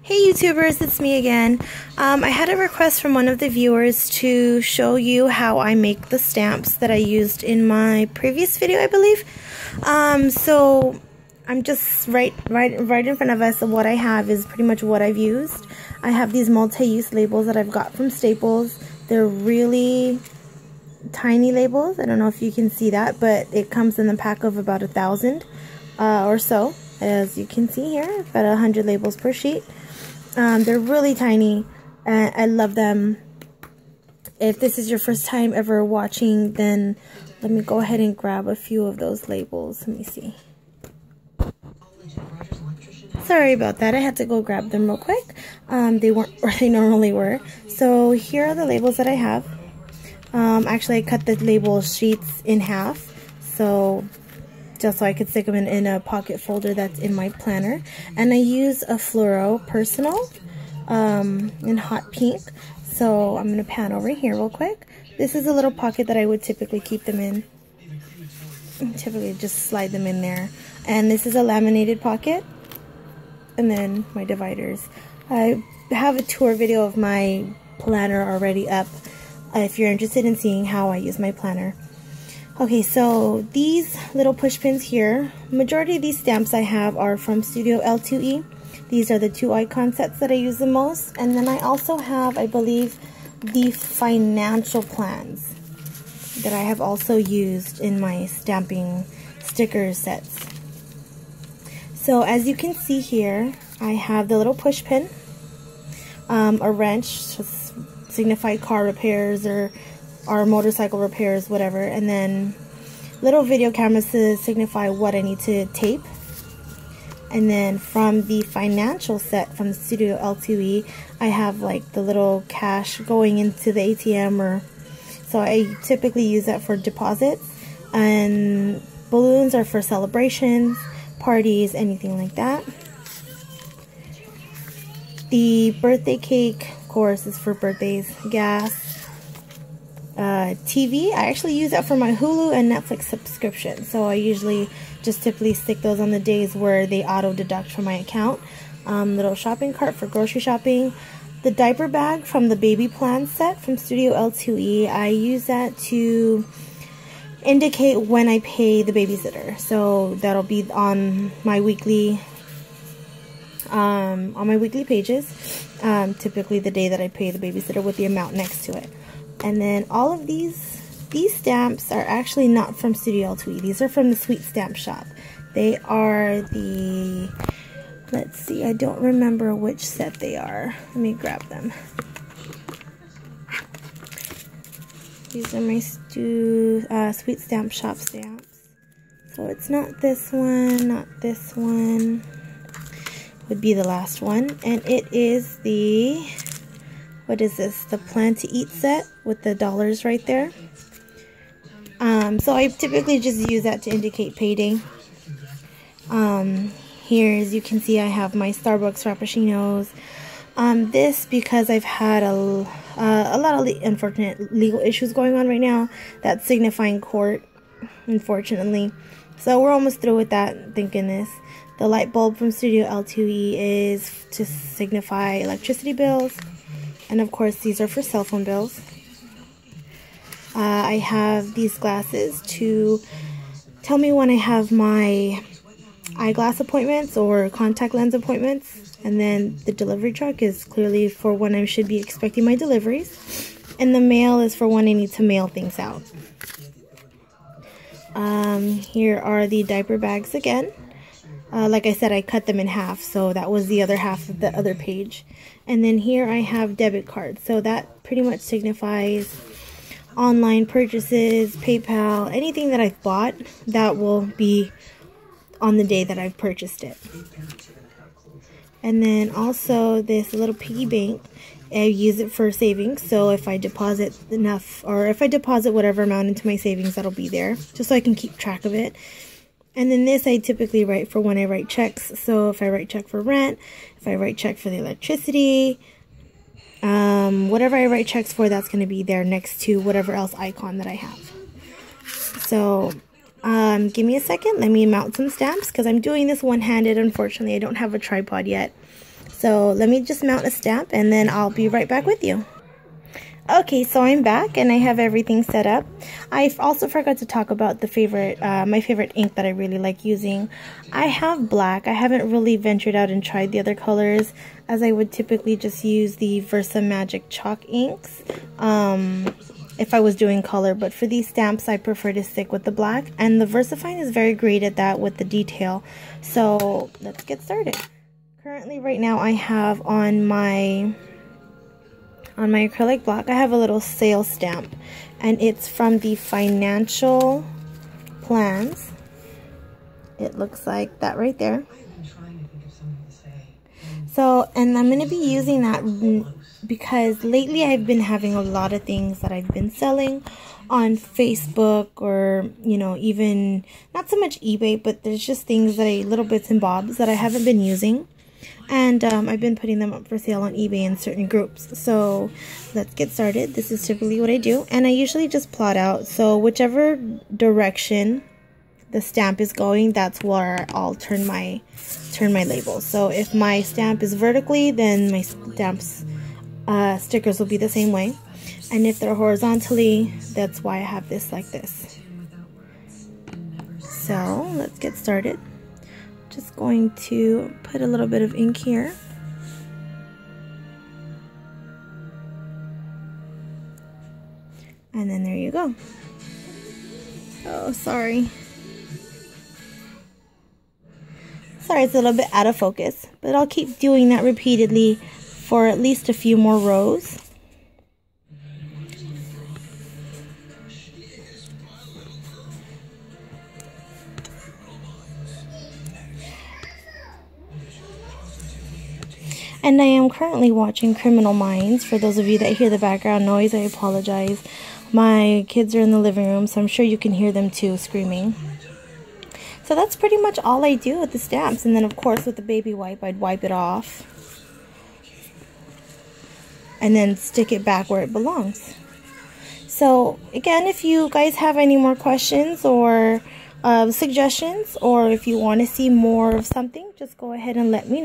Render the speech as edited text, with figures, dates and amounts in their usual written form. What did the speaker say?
Hey YouTubers, it's me again. I had a request from one of the viewers to show you how I make the stamps that I used in my previous video, I believe. So I'm just right in front of us. What I have is pretty much what I've used. I have these multi-use labels that I've got from Staples. They're really tiny labels. I don't know if you can see that, but it comes in the pack of about 1,000 or so. As you can see here, about 100 labels per sheet. They're really tiny, and I love them. If this is your first time ever watching, then let me go ahead and grab a few of those labels. Let me see. Sorry about that. I had to go grab them real quick. They weren't where they normally were. So here are the labels that I have. Actually, I cut the label sheets in half, just so I could stick them in a pocket folder that's in my planner. And I use a fluoro personal in hot pink. So I'm going to pan over here real quick. This is a little pocket that I would typically keep them in. Typically just slide them in there. And this is a laminated pocket. And then my dividers. I have a tour video of my planner already up if you're interested in seeing how I use my planner. Okay, so these little push pins here, majority of these stamps I have are from Studio L2E. These are the two icon sets that I use the most. And then I also have, I believe, the financial plans that I have also used in my stamping sticker sets. So as you can see here, I have the little push pin, a wrench to signify car repairs or motorcycle repairs, whatever, and then little video cameras to signify what I need to tape. And then from the financial set from the Studio L2E, I have like the little cash going into the ATM, so I typically use that for deposits. And balloons are for celebrations, parties, anything like that. The birthday cake, of course, is for birthdays. Gas. TV, I actually use that for my Hulu and Netflix subscription, so I usually just typically stick those on the days where they auto deduct from my account. Little shopping cart for grocery shopping. The diaper bag from the baby plan set from Studio L2E, I use that to indicate when I pay the babysitter, so that'll be on my weekly pages, typically the day that I pay the babysitter with the amount next to it. And then all of these stamps are actually not from Studio L2E. These are from the SweetStampShop. They are the, let's see, I don't remember which set they are. Let me grab them. These are my SweetStampShop stamps. So it's not this one, not this one. Would be the last one. And it is the, what is this? The Plan to Eat set with the dollars right there. So I typically just use that to indicate payday. Here, as you can see, I have my Starbucks Frappuccinos. This because I've had a lot of unfortunate legal issues going on right now. That's signifying court, unfortunately. So we're almost through with that, thank goodness. The light bulb from Studio L2E is to signify electricity bills. And of course, these are for cell phone bills. I have these glasses to tell me when I have my eyeglass appointments or contact lens appointments. And then the delivery truck is clearly for when I should be expecting my deliveries. And the mail is for when I need to mail things out. Here are the diaper bags again. Like I said, I cut them in half, so that was the other half of the other page. And then here I have debit cards, so that pretty much signifies online purchases, PayPal, anything that I've bought, that will be on the day that I've purchased it. And then also this little piggy bank, I use it for savings, so if I deposit enough, or if I deposit whatever amount into my savings, that'll be there, just so I can keep track of it. And then this I typically write for when I write checks. So if I write check for rent, if I write check for the electricity, whatever I write checks for, that's going to be there next to whatever else icon that I have. So give me a second. Let me mount some stamps because I'm doing this one-handed. Unfortunately, I don't have a tripod yet. So let me just mount a stamp and then I'll be right back with you. Okay, so I'm back and I have everything set up. I also forgot to talk about the my favorite ink that I really like using. I have black. I haven't really ventured out and tried the other colors, as I would typically just use the Versa Magic chalk inks if I was doing color. But for these stamps, I prefer to stick with the black, and the VersaFine is very great at that with the detail. So let's get started. Currently, right now, I have on my acrylic block, I have a little sale stamp, and it's from the financial plans. It looks like that right there. So, and I'm going to be using that because lately I've been having a lot of things that I've been selling on Facebook, or, you know, even not so much eBay, but there's just things that little bits and bobs that I haven't been using. And I've been putting them up for sale on eBay in certain groups. So let's get started. This is typically what I do, and I usually just plot out. So whichever direction the stamp is going, that's where I'll turn my label. So if my stamp is vertically, then my stickers will be the same way. And if they're horizontally, that's why I have this like this. So let's get started. Just going to put a little bit of ink here. And then there you go. Oh, sorry. Sorry, it's a little bit out of focus, but I'll keep doing that repeatedly for at least a few more rows. And I am currently watching Criminal Minds. For those of you that hear the background noise, I apologize. My kids are in the living room, so I'm sure you can hear them too, screaming. So that's pretty much all I do with the stamps. And then, of course, with the baby wipe, I'd wipe it off. And then stick it back where it belongs. So, again, if you guys have any more questions or suggestions, or if you want to see more of something, just go ahead and let me know.